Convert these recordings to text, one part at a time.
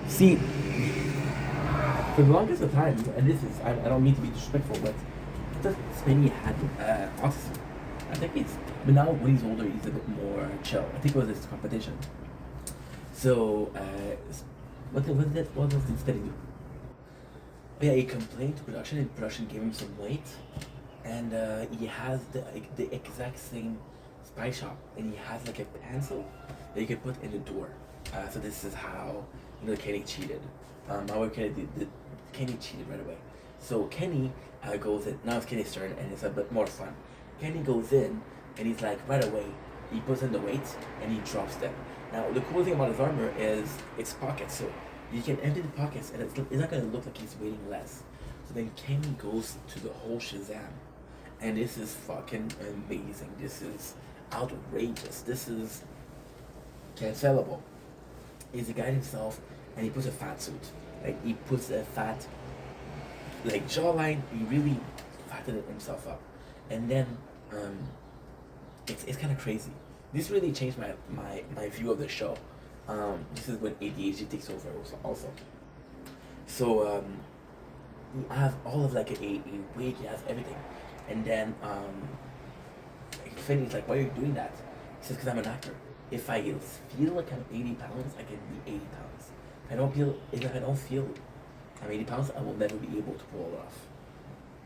See, for the longest of time, and this is, I don't mean to be disrespectful, but I thought Spenny had autism. I think it's, but now when he's older, he's a bit more chill. I think it was his competition. So, what else did Spenny do? Yeah, he complained to production, and production gave him some weight, and he has the exact same spy shop, and he has like a pencil that you can put in the door. So this is how Kenny cheated. How Kenny cheated right away. So Kenny goes in. Now it's Kenny's turn, and it's a bit more fun. Kenny goes in, and he's like right away. He puts in the weights, and he drops them. Now the cool thing about his armor is it's pockets, so you can empty the pockets, and it's not gonna look like he's weighing less. So then Kenny goes to the whole Shazam, and this is fucking amazing. This is outrageous. This is cancelable. He's a guy himself, and he puts a fat suit. Like he puts a fat, like jawline. He really fattened himself up, and then it's kind of crazy. This really changed my view of the show. This is when ADHD takes over also. So you have all of like a wig, you have everything, and then Finney's like, why are you doing that? He says, because I'm an actor. If I feel like I'm 80 pounds, I can be 80 pounds. If I don't feel I'm 80 pounds, I will never be able to pull it off.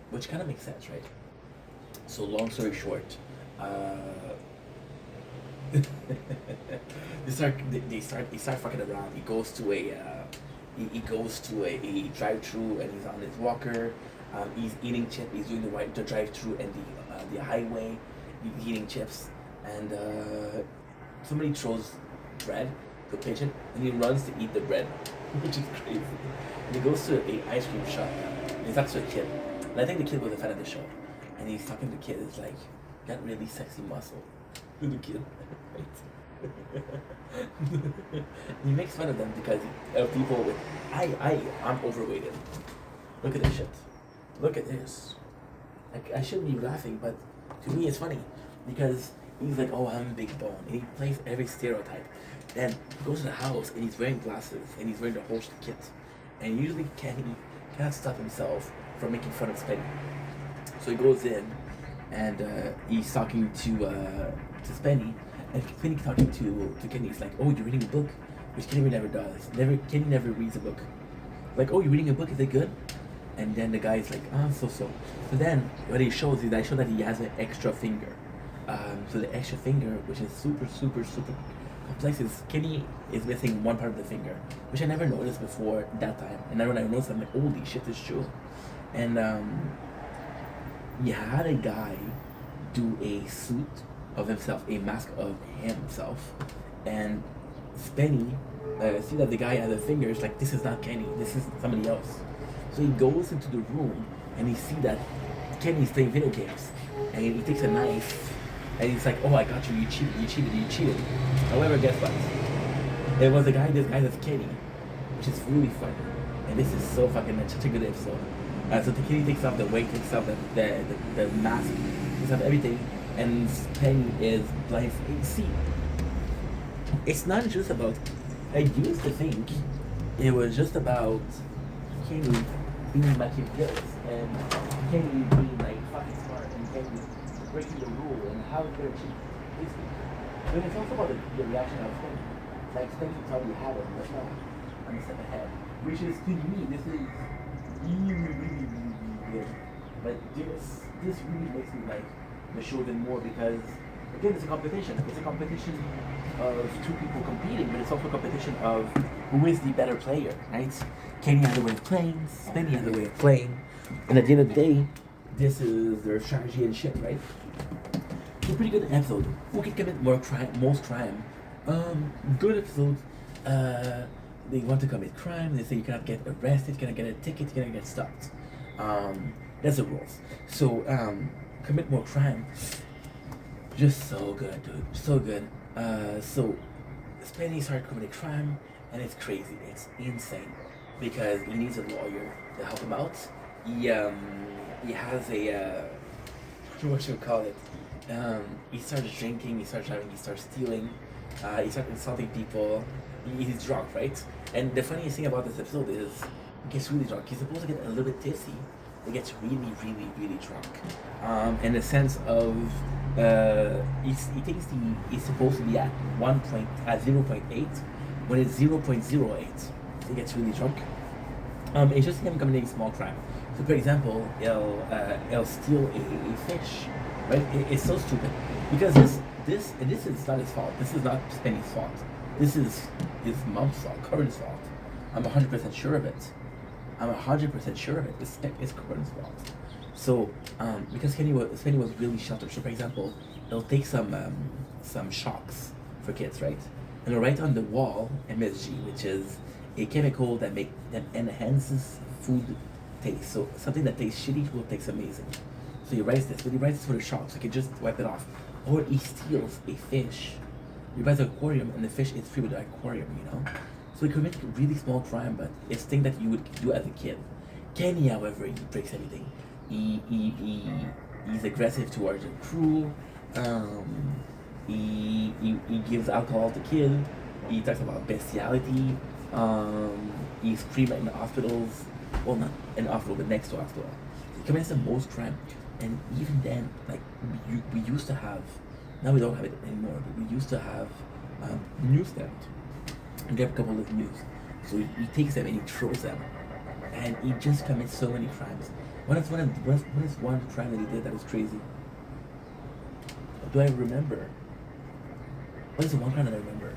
Which kind of makes sense, right? So long story short, they start fucking around. He goes to a drive-through, and he's on his walker. He's eating chips. He's doing the drive-through and the highway. He's eating chips, and somebody throws bread to the pigeon, and he runs to eat the bread, which is crazy. And he goes to a ice cream shop, and he talks to a kid. And I think the kid was a fan of the show, and he's talking to the kid. It's like, got really sexy muscle. To the kid, right? He makes fun of them because of people with I'm overweighted. Look at this shit. Look at this. Like, I shouldn't be laughing, but to me it's funny because he's like, oh, I'm a big bone, and he plays every stereotype. Then he goes to the house and he's wearing glasses and he's wearing the whole kit, and usually can't stop himself from making fun of Spenny. So he goes in and he's talking to Spenny, and Spenny talking to Kenny. He's like, oh, you're reading a book, which Kenny never does. Kenny never reads a book. Like, oh, you're reading a book, is it good? And then the guy's like, so. So then what he shows is that that he has an extra finger. So the extra finger, which is super complex, is Kenny is missing one part of the finger, which I never noticed before that time. And then when I noticed, I'm like, holy shit, this is true. And he had a guy do a suit of himself, a mask of himself, and Spenny see that the guy has a finger. It's like, this is not Kenny, this is somebody else. So he goes into the room and he see that Kenny's playing video games, and he takes a knife and he's like, oh, I got you, you cheated. However, guess what? It was this guy that's Kenny, which is really funny, and this is so fucking such a good episode. So the Kenny takes off the weight, takes off the mask, takes off everything, and Spenny is blind. See, it's not just about, I used to think it was just about Kenny being Machiavellian and Kenny being like fucking smart and Kenny breaking the rule and how it's gonna cheat. But it's also about the reaction of Spenny. Like Spenny already had it, but now I'm a step ahead. Which is, to me, this is really good. But this really makes me like the show even more because, again, it's a competition. It's a competition of two people competing, but it's also a competition of who is the better player, right? Kenny has a way of playing, Spenny has a way of playing, and at the end of the day, this is their strategy and shit, right? It's a pretty good episode. Who can commit most crime? Good episode. They want to commit crime. They say you cannot get arrested, you cannot get a ticket, you cannot get stopped. That's the rules. So commit more crime. Just so good, dude. So good. So Spenny started committing crime, and it's crazy. It's insane because he needs a lawyer to help him out. He has a what should we call it? He starts drinking, he starts driving, he starts stealing, He starts insulting people. He's drunk, right? And the funniest thing about this episode is he gets really drunk. He's supposed to get a little bit tipsy. He gets really, really, really drunk. In the sense of he thinks he's supposed to be at 0.8 when it's 0.08. He gets really drunk. It's just him committing small crime. So, for example, he'll steal a fish, right? It's so stupid because this is not his fault. This is not Penny's fault. This is his mom's fault, Corin's fault. I'm 100% sure of it. I'm 100% sure of it. It's Corin's fault. So, because Penny was really sheltered. So, for example, he'll take some shocks for kids, right? And he'll write on the wall MSG, which is a chemical that enhances food taste. So something that tastes shitty will taste amazing. So he writes this, but he writes this for the shop, so he can just wipe it off. Or he steals a fish. He buys an aquarium, and the fish is free with the aquarium, you know. So he commits a really small crime, but it's thing that you would do as a kid. Kenny, however, he breaks everything. He's aggressive towards the crew. He gives alcohol to kids. He talks about bestiality. He's screaming in the hospitals. Well, not in the hospital, but next to hospital. He commits the most crime. And even then, like, we used to have, now we don't have it anymore, but we used to have newsstand. And get a couple of news. So he takes them and he throws them. And he just commits so many crimes. What is one crime that he did that was crazy? Do I remember? What is the one crime that I remember?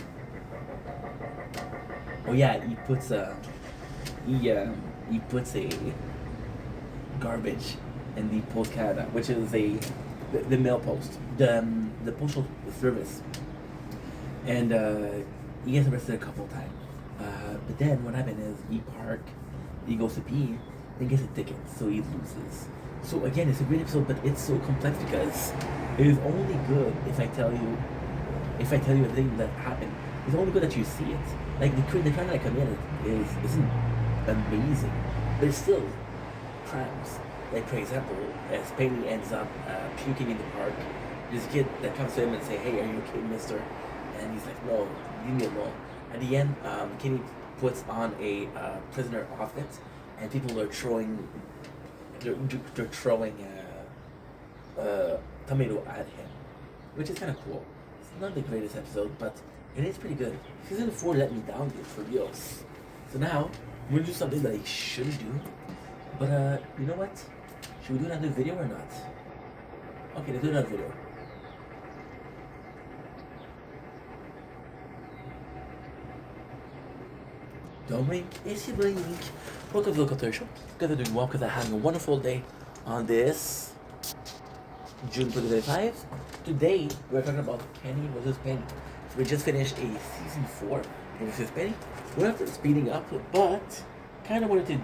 Oh yeah, he puts a garbage in the Post Canada, which is the mail post, the postal service, and he gets arrested a couple of times. But then what happened is he goes to pee, then gets a ticket, so he loses. So again, it's a great episode, but it's so complex because it is only good if I tell you everything that happened. It's only good that you see it. Like the crime that I committed isn't amazing, but it's still crimes. Like for example, as Penny ends up puking in the park, there's a kid that comes to him and say, "Hey, are you okay, Mister?" And he's like, "No, leave me alone." At the end, Kenny puts on a prisoner outfit, and people are throwing tomato at him, which is kind of cool. It's not the greatest episode, but it is pretty good. Season 4 let me down, dude, for reals. So now, we're gonna do something that I shouldn't do. But, you know what? Should we do another video or not? Okay, let's do another video. Don't blink, it's your blink. Welcome to the Local Show. Guys are doing well because I'm having a wonderful day on this June 2025. Today, we're talking about Kenny versus Penny. We just finished a season 4 versus Penny. We're not speeding up, but I kind of wanted to